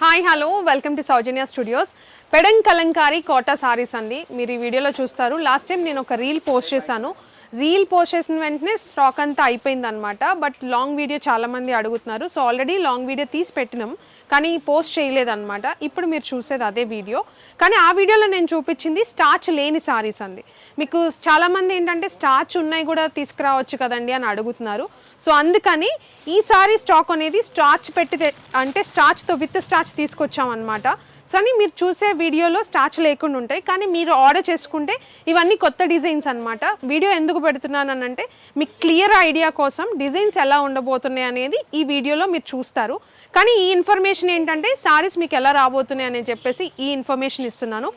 Hi hello welcome to Soujanya studios. Pedana kalamkari Kota sarees అండి. మీరు ఈ వీడియోలో చూస్తారు. లాస్ట్ టైం నేను ఒక రీల్ పోస్ట్ చేశాను. రీల్ పోస్ట్ చేసిన వెంటనే స్టాక్ అంతా అయిపోయింది అనమాట. బట్ లాంగ్ వీడియో చాలామంది అడుగుతున్నారు. సో ఆల్రెడీ లాంగ్ వీడియో తీసి పెట్టినాం, కానీ పోస్ట్ చేయలేదన్నమాట. ఇప్పుడు మీరు చూసేది అదే వీడియో, కానీ ఆ వీడియోలో నేను చూపించింది స్టార్చ్ లేని సారీస్ అండి. మీకు చాలామంది ఏంటంటే స్టార్చ్ ఉన్నాయి కూడా తీసుకురావచ్చు కదండి అని అడుగుతున్నారు. సో అందుకని ఈ సారీ స్టాక్ అనేది స్టార్చ్ పెట్టి అంటే స్టార్చ్తో విత్ స్టార్చ్ తీసుకొచ్చామన్నమాట. సో అని మీరు చూసే వీడియోలో స్టార్చ్ లేకుండా ఉంటాయి, కానీ మీరు ఆర్డర్ చేసుకుంటే ఇవన్నీ కొత్త డిజైన్స్ అనమాట. వీడియో ఎందుకు పెడుతున్నాను అంటే మీకు క్లియర్ ఐడియా కోసం డిజైన్స్ ఎలా ఉండబోతున్నాయి అనేది ఈ వీడియోలో మీరు చూస్తారు. కానీ ఈ ఇన్ఫర్మేషన్ ఏంటంటే సారీస్ మీకు ఎలా రాబోతున్నాయి అని చెప్పేసి ఈ ఇన్ఫర్మేషన్ ఇస్తున్నాను.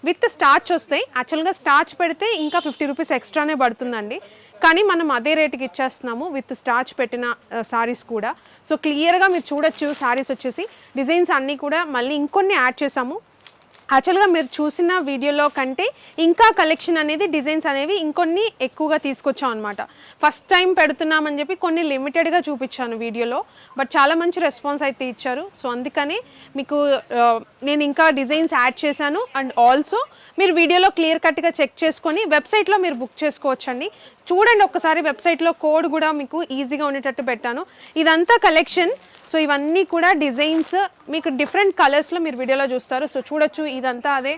విత్ స్టార్చ్ వస్తాయి. యాక్చువల్గా స్టార్చ్ పెడితే ఇంకా 50 రూపీస్ ఎక్స్ట్రానే పడుతుందండి, కానీ మనం అదే రేటుకి ఇచ్చేస్తున్నాము విత్ స్టార్చ్ పెట్టిన సారీస్ కూడా. సో క్లియర్గా మీరు చూడొచ్చు. సారీస్ వచ్చేసి డిజైన్స్ అన్నీ కూడా మళ్ళీ ఇంకొన్ని యాడ్ చేసాము. యాక్చువల్గా మీరు చూసిన వీడియోలో కంటే ఇంకా కలెక్షన్ అనేది డిజైన్స్ అనేవి ఇంకొన్ని ఎక్కువగా తీసుకొచ్చాం అనమాట. ఫస్ట్ టైం పెడుతున్నామని చెప్పి కొన్ని లిమిటెడ్గా చూపించాను వీడియోలో, బట్ చాలా మంచి రెస్పాన్స్ అయితే ఇచ్చారు. సో అందుకని మీకు నేను ఇంకా డిజైన్స్ యాడ్ చేశాను. అండ్ ఆల్సో మీరు వీడియోలో క్లియర్ కట్గా చెక్ చేసుకొని వెబ్సైట్లో మీరు బుక్ చేసుకోవచ్చండి. చూడండి ఒక్కసారి, వెబ్సైట్లో కోడ్ కూడా మీకు ఈజీగా ఉండేటట్టు పెట్టాను. ఇదంతా కలెక్షన్. సో ఇవన్నీ కూడా డిజైన్స్ మీకు డిఫరెంట్ కలర్స్లో మీరు వీడియోలో చూస్తారు. సో చూడొచ్చు, ఇదంతా అదే.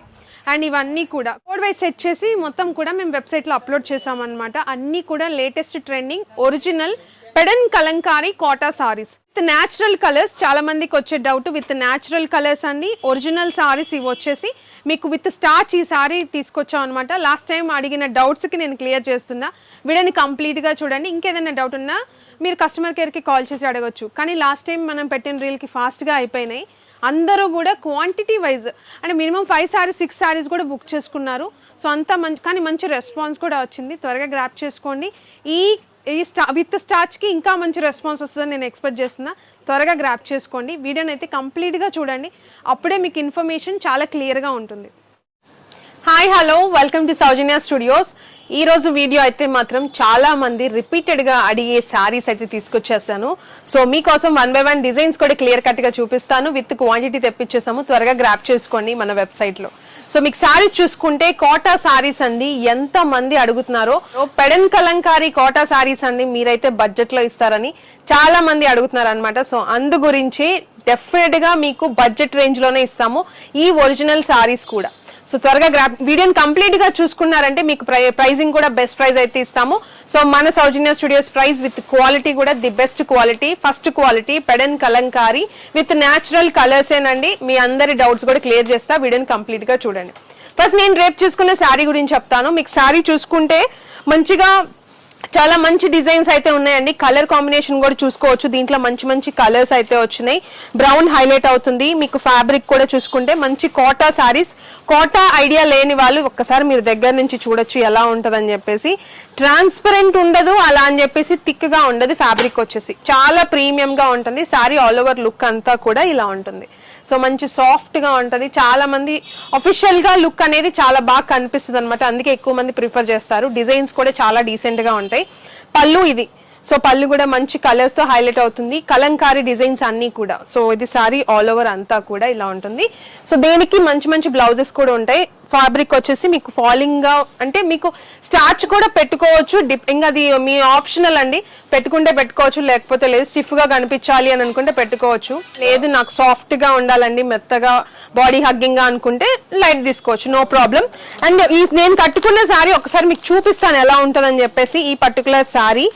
అండ్ ఇవన్నీ కూడా కోడ్ వైజ్ సెట్ చేసి మొత్తం కూడా మేము వెబ్సైట్లో అప్లోడ్ చేసామన్నమాట. అన్నీ కూడా latest trending original Pedana kalamkari Kota sarees with natural colours. చాలా మందికి వచ్చే డౌట్, విత్ న్యాచురల్ కలర్స్ అండి, ఒరిజినల్ సారీస్. ఇవి వచ్చేసి మీకు విత్ స్టార్చ్ ఈ సారీ తీసుకొచ్చాం అనమాట. లాస్ట్ టైం అడిగిన డౌట్స్కి నేను క్లియర్ చేస్తున్నా. వీడియోని కంప్లీట్గా చూడండి. ఇంకేదైనా డౌట్ ఉన్నా మీరు కస్టమర్ కేర్కి కాల్ చేసి అడగచ్చు. కానీ లాస్ట్ టైం మనం పెట్టిన రీల్కి ఫాస్ట్గా అయిపోయినాయి. అందరూ కూడా క్వాంటిటీ వైజ్ అంటే మినిమం 5 సారీస్ 6 సారీస్ కూడా బుక్ చేసుకున్నారు. సో అంతా కానీ మంచి రెస్పాన్స్ కూడా వచ్చింది. త్వరగా గ్రాప్ చేసుకోండి. ఈ విత్ స్టార్చ్కి ఇంకా మంచి రెస్పాన్స్ వస్తుందని నేను ఎక్స్పెక్ట్ చేస్తున్నా. త్వరగా గ్రాప్ చేసుకోండి. వీడియోని అయితే కంప్లీట్గా చూడండి, అప్పుడే మీకు ఇన్ఫర్మేషన్ చాలా క్లియర్గా ఉంటుంది. Hi hello welcome to Soujanya studios. ఈ రోజు వీడియో అయితే మాత్రం చాలా మంది రిపీటెడ్గా అడిగే శారీస్ అయితే తీసుకొచ్చేసాను. సో మీకోసం 1 by 1 డిజైన్స్ కూడా క్లియర్ కట్గా చూపిస్తాను. విత్ క్వాంటిటీ తెప్పించేసాము. త్వరగా గ్రాప్ చేసుకోండి మన వెబ్సైట్లో. సో మీకు శారీస్ చూసుకుంటే కోటా సారీస్ అండి. ఎంత మంది అడుగుతున్నారో పెడన్ కలంకారీ కోటా సారీస్ అండి. మీరైతే బడ్జెట్లో ఇస్తారని చాలా మంది అడుగుతున్నారు అనమాట. సో అందు గురించి డెఫినెట్గా మీకు బడ్జెట్ రేంజ్లోనే ఇస్తాము ఈ ఒరిజినల్ సారీస్ కూడా. సో త్వరగా వీడియోని కంప్లీట్గా చూసుకున్నారంటే మీకు ప్రైజింగ్ కూడా బెస్ట్ ప్రైస్ అయితే ఇస్తాము. సో మన Soujanya studios price with quality కూడా the best quality, first quality Pedana kalamkari with natural colours ఏనండి. మీ అందరి డౌట్స్ కూడా క్లియర్ చేస్తా. వీడియోని కంప్లీట్గా చూడండి. ఫస్ట్ నేను రేపు చూసుకున్న శారీ గురించి చెప్తాను. మీకు శారీ చూసుకుంటే మంచిగా చాలా మంచి డిజైన్స్ అయితే ఉన్నాయండి. కలర్ కాంబినేషన్ కూడా చూసుకోవచ్చు. దీంట్లో మంచి మంచి కలర్స్ అయితే వచ్చినాయి. బ్రౌన్ హైలైట్ అవుతుంది. మీకు ఫ్యాబ్రిక్ కూడా చూసుకుంటే మంచి కోటా సారీస్. కోటా ఐడియా లేని వాళ్ళు ఒక్కసారి మీరు దగ్గర నుంచి చూడొచ్చు ఎలా ఉంటుందని చెప్పేసి. ట్రాన్స్పరెంట్ ఉండదు అలా అని చెప్పేసి థిక్ గా ఉండదు. ఫ్యాబ్రిక్ వచ్చేసి చాలా ప్రీమియం గా ఉంటుంది. సారీ ఆల్ ఓవర్ లుక్ అంతా కూడా ఇలా ఉంటుంది. సో మంచి సాఫ్ట్ గా ఉంటుంది. చాలా మంది అఫీషియల్ గా లుక్ అనేది చాలా బాగా కనిపిస్తుంది అనమాట. అందుకే ఎక్కువ మంది ప్రిఫర్ చేస్తారు. డిజైన్స్ కూడా చాలా డీసెంట్ గా ఉంటాయి. పళ్ళు ఇది. సో పళ్ళు కూడా మంచి కలర్స్ తో హైలైట్ అవుతుంది. కలంకారీ డిజైన్స్ అన్ని కూడా. సో ఇది సారీ ఆల్ ఓవర్ అంతా కూడా ఇలా ఉంటుంది. సో దేనికి మంచి మంచి బ్లౌజెస్ కూడా ఉంటాయి. ఫ్యాబ్రిక్ వచ్చేసి మీకు ఫాలింగ్ గా అంటే మీకు స్టార్చ్ కూడా పెట్టుకోవచ్చు. ఇంకా అది మీ ఆప్షనల్ అండి. పెట్టుకుంటే పెట్టుకోవచ్చు, లేకపోతే లేదు. స్టిఫ్ గా కనిపించాలి అని అనుకుంటే పెట్టుకోవచ్చు. లేదు నాకు సాఫ్ట్ గా ఉండాలండి, మెత్తగా బాడీ హగ్గింగ్ గా అనుకుంటే లైట్ తీసుకోవచ్చు, నో ప్రాబ్లం. అండ్ నేను కట్టుకున్న శారీ ఒకసారి మీకు చూపిస్తాను ఎలా ఉంటుందని చెప్పేసి. ఈ పర్టికులర్ శారీ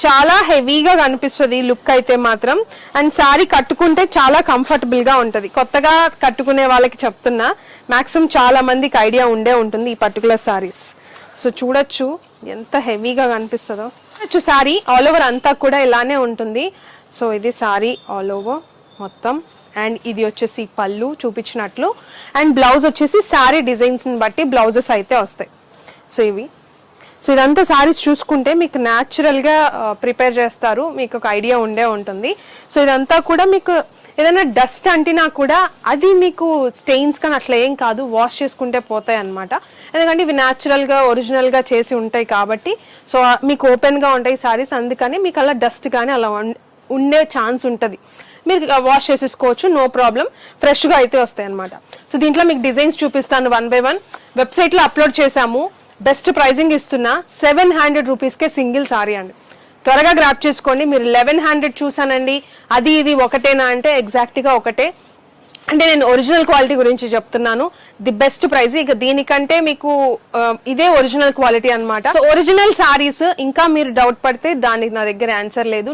చాలా హెవీగా కనిపిస్తుంది లుక్ అయితే మాత్రం. అండ్ శారీ కట్టుకుంటే చాలా కంఫర్టబుల్ గా ఉంటది. కొత్తగా కట్టుకునే వాళ్ళకి చెప్తున్నా, మాక్సిమం చాలా మందికి ఐడియా ఉండే ఉంటుంది ఈ పర్టికులర్ శారీస్. సో చూడొచ్చు ఎంత హెవీగా కనిపిస్తుందో. చూడొచ్చు శారీ ఆల్ ఓవర్ అంతా కూడా ఇలానే ఉంటుంది. సో ఇది శారీ ఆల్ ఓవర్ మొత్తం. అండ్ ఇది వచ్చేసి పళ్ళు చూపించినట్లు. అండ్ బ్లౌజ్ వచ్చేసి శారీ డిజైన్స్ ని బట్టి బ్లౌజెస్ అయితే వస్తాయి. సో ఇవి. సో ఇదంతా సారీస్ చూసుకుంటే మీకు న్యాచురల్గా ప్రిపేర్ చేస్తారు. మీకు ఒక ఐడియా ఉండే ఉంటుంది. సో ఇదంతా కూడా మీకు ఏదైనా డస్ట్ అంటినా కూడా అది మీకు స్టెయిన్స్ కానీ అట్లా ఏం కాదు, వాష్ చేసుకుంటే పోతాయి అనమాట. ఎందుకంటే ఇవి న్యాచురల్గా ఒరిజినల్గా చేసి ఉంటాయి కాబట్టి. సో మీకు ఓపెన్గా ఉంటాయి సారీస్, అందుకని మీకు అలా డస్ట్ కానీ అలా ఉండే ఛాన్స్ ఉంటుంది. మీరు వాష్ చేసేసుకోవచ్చు, నో ప్రాబ్లం, ఫ్రెష్గా అయితే వస్తాయి అనమాట. సో దీంట్లో మీకు డిజైన్స్ చూపిస్తాను 1 by 1. వెబ్సైట్లో అప్లోడ్ చేశాము, బెస్ట్ ప్రైజింగ్ ఇస్తున్నా. 700 రూపీస్కే సింగిల్ సారీ అండి. త్వరగా గ్రాప్ చేసుకోండి. మీరు 1100 చూసానండి, అది ఇది ఒకటేనా అంటే ఎగ్జాక్ట్గా ఒకటే. అంటే నేను ఒరిజినల్ క్వాలిటీ గురించి చెప్తున్నాను, ది బెస్ట్ ప్రైస్. ఇక దీనికంటే మీకు ఇదే ఒరిజినల్ క్వాలిటీ అనమాట. సో ఒరిజినల్ సారీస్ ఇంకా మీరు డౌట్ పడితే దానికి నా దగ్గర ఆన్సర్ లేదు.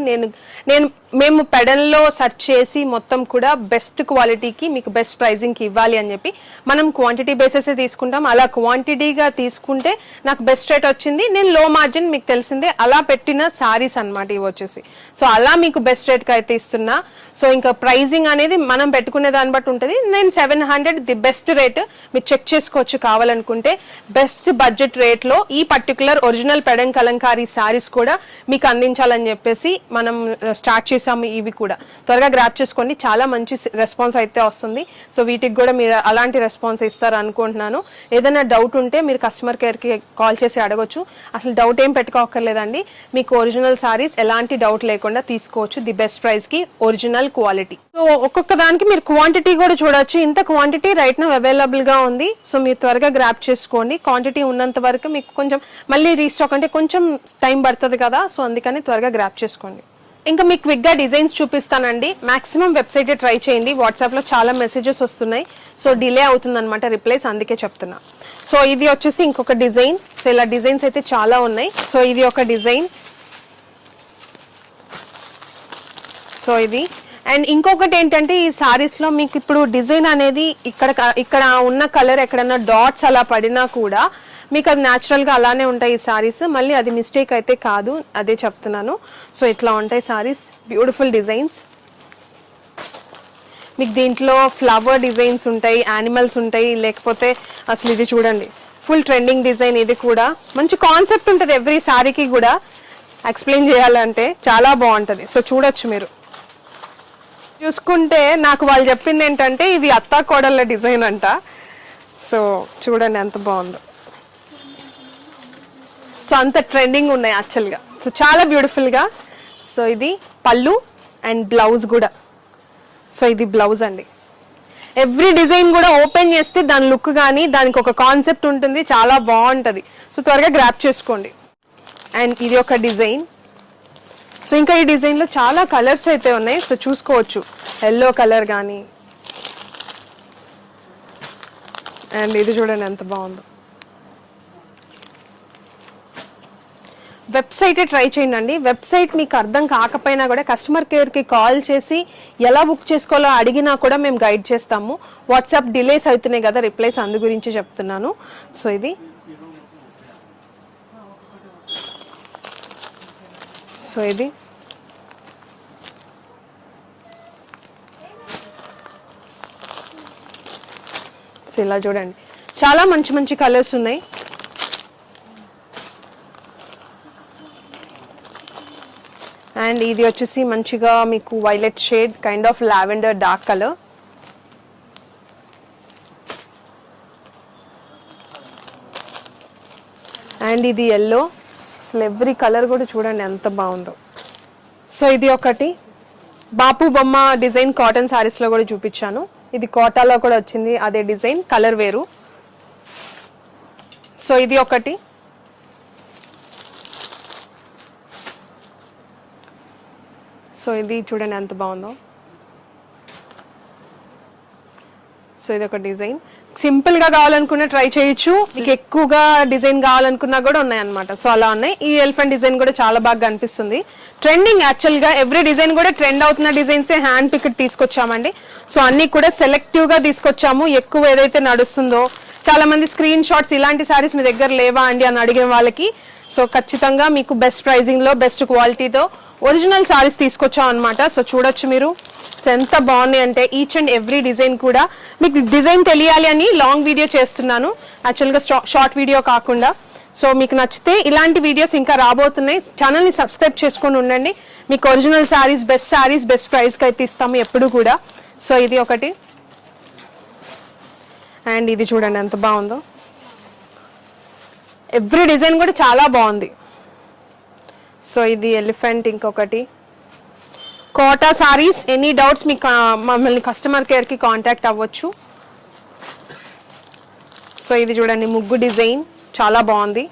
మేము పెడల్లో సెర్చ్ చేసి మొత్తం కూడా బెస్ట్ క్వాలిటీకి మీకు బెస్ట్ ప్రైజింగ్కి ఇవ్వాలి అని చెప్పి మనం క్వాంటిటీ బేసెస్ తీసుకుంటాం. అలా క్వాంటిటీగా తీసుకుంటే నాకు బెస్ట్ రేట్ వచ్చింది. నేను లో మార్జిన్ మీకు తెలిసిందే అలా పెట్టిన సారీస్ అనమాట ఇవి వచ్చేసి. సో అలా మీకు బెస్ట్ రేట్కి అయితే ఇస్తున్నా. సో ఇంకా ప్రైజింగ్ అనేది మనం పెట్టుకునే దాన్ని బట్టి ఉంటుంది. నేను 700 ది బెస్ట్ రేట్, మీరు చెక్ చేసుకోవచ్చు కావాలనుకుంటే. బెస్ట్ బడ్జెట్ రేట్లో ఈ పర్టికులర్ ఒరిజినల్ పెడన్ కలంకారీ సారీస్ కూడా మీకు అందించాలని చెప్పేసి మనం స్టార్ట్ చేసాము. ఇవి కూడా త్వరగా గ్రాప్ చేసుకోండి, చాలా మంచి రెస్పాన్స్ అయితే వస్తుంది. సో వీటికి కూడా మీరు అలాంటి రెస్పాన్స్ ఇస్తారు అనుకుంటున్నాను. ఏదైనా డౌట్ ఉంటే మీరు కస్టమర్ కేర్కి కాల్ చేసి అడగొచ్చు. అసలు డౌట్ ఏం పెట్టుకోక్కర్లేదండి, మీకు ఒరిజినల్ సారీస్ ఎలాంటి డౌట్ లేకుండా తీసుకోవచ్చు ది బెస్ట్ ప్రైస్కి, ఒరిజినల్ క్వాలిటీ. సో ఒక్కొక్క దానికి మీరు క్వాంటిటీ కూడా చూడొచ్చు. ఇంత క్వాంటిటీ రైట్ నౌ అవైలబుల్ గా ఉంది. సో మీరు త్వరగా గ్రాప్ చేసుకోండి. క్వాంటిటీ ఉన్నంత వరకు మీకు కొంచెం మళ్ళీ రీస్టాక్ అంటే కొంచెం టైం పడుతుంది కదా, సో అందుకని త్వరగా గ్రాప్ చేసుకోండి. ఇంకా మీకు క్విక్గా డిజైన్స్ చూపిస్తానండి. మాక్సిమం వెబ్సైట్ ట్రై చేయండి, వాట్సాప్లో చాలా మెసేజెస్ వస్తున్నాయి. సో డిలే అవుతుంది అనమాట రిప్లైస్, అందుకే చెప్తున్నా. సో ఇది వచ్చేసి ఇంకొక డిజైన్. సో ఇలా డిజైన్స్ అయితే చాలా ఉన్నాయి. సో ఇది ఒక డిజైన్. సో ఇది అండ్ ఇంకొకటి ఏంటంటే ఈ సారీస్లో మీకు ఇప్పుడు డిజైన్ అనేది ఇక్కడ ఉన్న కలర్ ఎక్కడన్నా డాట్స్ అలా పడినా కూడా మీకు అది న్యాచురల్గా అలానే ఉంటాయి ఈ సారీస్. మళ్ళీ అది మిస్టేక్ అయితే కాదు, అదే చెప్తున్నాను. సో ఇట్లా ఉంటాయి సారీస్, బ్యూటిఫుల్ డిజైన్స్. మీకు దీంట్లో ఫ్లవర్ డిజైన్స్ ఉంటాయి, యానిమల్స్ ఉంటాయి, లేకపోతే అసలు ఇది చూడండి ఫుల్ ట్రెండింగ్ డిజైన్. ఇది కూడా మంచి కాన్సెప్ట్ ఉంటుంది ఎవ్రీ సారీకి కూడా. ఎక్స్ప్లెయిన్ చేయాలంటే చాలా బాగుంటుంది. సో చూడొచ్చు మీరు. చూసుకుంటే నాకు వాళ్ళు చెప్పింది ఏంటంటే ఇది అత్తా కోడళ్ళ డిజైన్ అంట. సో చూడండి ఎంత బాగుందో. సో అంత ట్రెండింగ్ ఉన్నాయి యాక్చువల్గా. సో చాలా బ్యూటిఫుల్గా. సో ఇది పళ్ళు అండ్ బ్లౌజ్ కూడా. సో ఇది బ్లౌజ్ అండి. ఎవ్రీ డిజైన్ కూడా ఓపెన్ చేస్తే దాని లుక్ కానీ దానికి ఒక కాన్సెప్ట్ ఉంటుంది, చాలా బాగుంటుంది. సో త్వరగా గ్రాప్ చేసుకోండి. అండ్ ఇది ఒక డిజైన్. సో ఇంకా ఈ డిజైన్లో చాలా కలర్స్ అయితే ఉన్నాయి. సో చూసుకోవచ్చు, ఎల్లో కలర్ కానీ. అండ్ ఇది చూడండి ఎంత బాగుందో. వెబ్సైట్ ట్రై చేయండి. వెబ్సైట్ మీకు అర్థం కాకపోయినా కూడా కస్టమర్ కేర్కి కాల్ చేసి ఎలా బుక్ చేసుకోవాలో అడిగినా కూడా మేము గైడ్ చేస్తాము. వాట్సాప్ డిలేస్ అవుతున్నాయి కదా రిప్లైస్, అందు గురించి చెప్తున్నాను. సో ఇది సో ఇది సో ఇలా చూడండి, చాలా మంచి మంచి కలర్స్ ఉన్నాయి. అండ్ ఇది వచ్చేసి మంచిగా మీకు violet shade, kind of lavender dark colour. And ఇది ఎల్లో. అసలు ఎవ్రీ కలర్ కూడా చూడండి ఎంత బాగుందో. సో ఇది ఒకటి బాపు బొమ్మ డిజైన్ కాటన్ శారీస్లో కూడా చూపించాను. ఇది కోటాలో కూడా వచ్చింది అదే డిజైన్, కలర్ వేరు. సో ఇది ఒకటి. సో ఇది చూడండి ఎంత బాగుందో. సో ఇది ఒక డిజైన్. సింపుల్గా కావాలనుకున్నా ట్రై చేయొచ్చు, మీకు ఎక్కువగా డిజైన్ కావాలనుకున్నా కూడా ఉన్నాయన్నమాట. సో అలా ఉన్నాయి. ఈ ఎలిఫెంట్ డిజైన్ కూడా చాలా బాగా కనిపిస్తుంది. ట్రెండింగ్ యాక్చువల్గా ఎవ్రీ డిజైన్ కూడా ట్రెండ్ అవుతున్న డిజైన్సే హ్యాండ్ పిక్డ్ తీసుకొచ్చామండి. సో అన్ని కూడా సెలెక్టివ్గా తీసుకొచ్చాము. ఎక్కువ ఏదైతే నడుస్తుందో, చాలా మంది స్క్రీన్ షాట్స్ ఇలాంటి సారీస్ మీ దగ్గర లేవా అండి అని అడిగిన వాళ్ళకి సో ఖచ్చితంగా మీకు బెస్ట్ ప్రైజింగ్లో బెస్ట్ క్వాలిటీతో ఒరిజినల్ సారీస్ తీసుకొచ్చాం అనమాట. సో చూడొచ్చు మీరు. సో ఎంత బాగున్నాయి అంటే ఈచ్ అండ్ ఎవ్రీ డిజైన్ కూడా మీకు డిజైన్ తెలియాలి అని లాంగ్ వీడియో చేస్తున్నాను, యాక్చువల్గా షార్ట్ వీడియో కాకుండా. సో మీకు నచ్చితే ఇలాంటి వీడియోస్ ఇంకా రాబోతున్నాయి. ఛానల్ని సబ్స్క్రైబ్ చేసుకొని ఉండండి. మీకు ఒరిజినల్ సారీస్, బెస్ట్ ప్రైస్కి అయితే ఇస్తాము ఎప్పుడు కూడా. సో ఇది ఒకటి. అండ్ ఇది చూడండి ఎంత బాగుందో. ఎవ్రీ డిజైన్ కూడా చాలా బాగుంది. సో ఇది ఎలిఫెంట్ ఇంకొకటి. కోటా సారీస్. ఎనీ డౌట్స్ మీకు మమ్మల్ని కస్టమర్ కేర్కి కాంటాక్ట్ అవ్వచ్చు. సో ఇది చూడండి ముగ్గు డిజైన్ చాలా బాగుంది.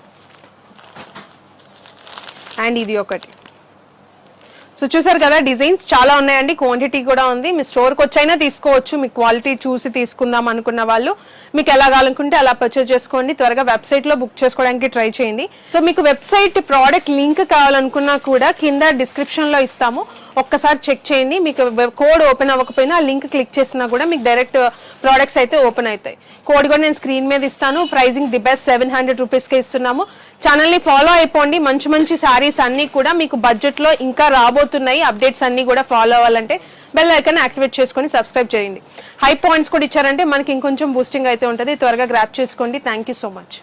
అండ్ ఇది ఒకటి. సో చూసారు కదా డిజైన్స్ చాలా ఉన్నాయండి, క్వాంటిటీ కూడా ఉంది. మీ స్టోర్కి వచ్చైనా తీసుకోవచ్చు, మీ క్వాలిటీ చూసి తీసుకుందాం అనుకున్న వాళ్ళు మీకు ఎలా కావాలనుకుంటే అలా పర్చేజ్ చేసుకోండి. త్వరగా వెబ్సైట్లో బుక్ చేసుకోవడానికి ట్రై చేయండి. సో మీకు వెబ్సైట్ ప్రోడక్ట్ లింక్ కావాలనుకున్నా కూడా కింద డిస్క్రిప్షన్లో ఇస్తాము, ఒక్కసారి చెక్ చేయండి. మీకు కోడ్ ఓపెన్ అవ్వకపోయినా ఆ లింక్ క్లిక్ చేసినా కూడా మీకు డైరెక్ట్ ప్రోడక్ట్స్ అయితే ఓపెన్ అవుతాయి. కోడ్ కూడా నేను స్క్రీన్ మీద ఇస్తాను. ప్రైజింగ్ ది బెస్ట్ 700 రూపీస్కే ఇస్తున్నాము. ఛానల్ని ఫాలో అయిపోండి. మంచి మంచి శారీస్ అన్నీ కూడా మీకు బడ్జెట్లో ఇంకా రాబోతున్నాయి. అప్డేట్స్ అన్నీ కూడా ఫాలో అవ్వాలంటే బెల్ ఐకాన్ యాక్టివేట్ చేసుకొని సబ్స్క్రైబ్ చేయండి. హై పాయింట్స్ కూడా ఇచ్చారంటే మనకి ఇంకొంచెం బూస్టింగ్ అయితే ఉంటుంది. త్వరగా గ్రాప్ చేసుకోండి. Thank you so much.